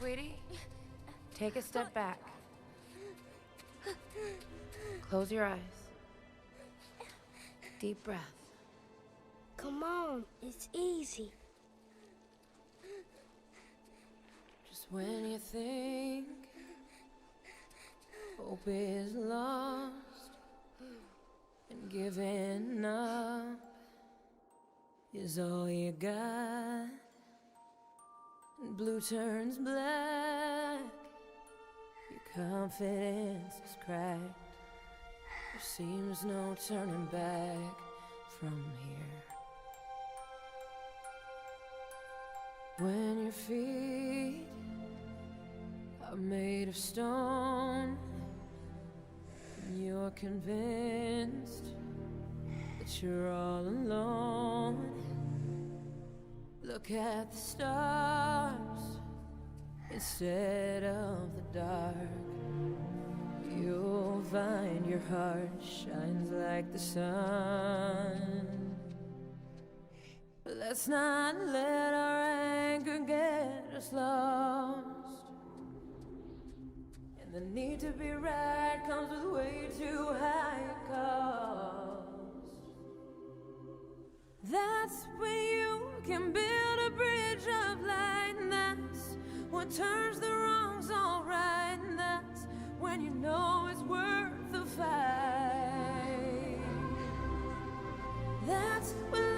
Sweetie, take a step back. Close your eyes. Deep breath. Come on, it's easy. Just when you think hope is lost and giving up is all you got, and blue turns black, your confidence is cracked. There seems no turning back from here. When your feet are made of stone and you're convinced that you're all alone, look at the stars instead of the dark. You'll find your heart shines like the sun. Let's not let our anger get us lost, and the need to be right comes with way too high a cost. That's when you can build a bridge of light, and that's what turns the wrongs all right, and that's when you know it's worth the fight. That's when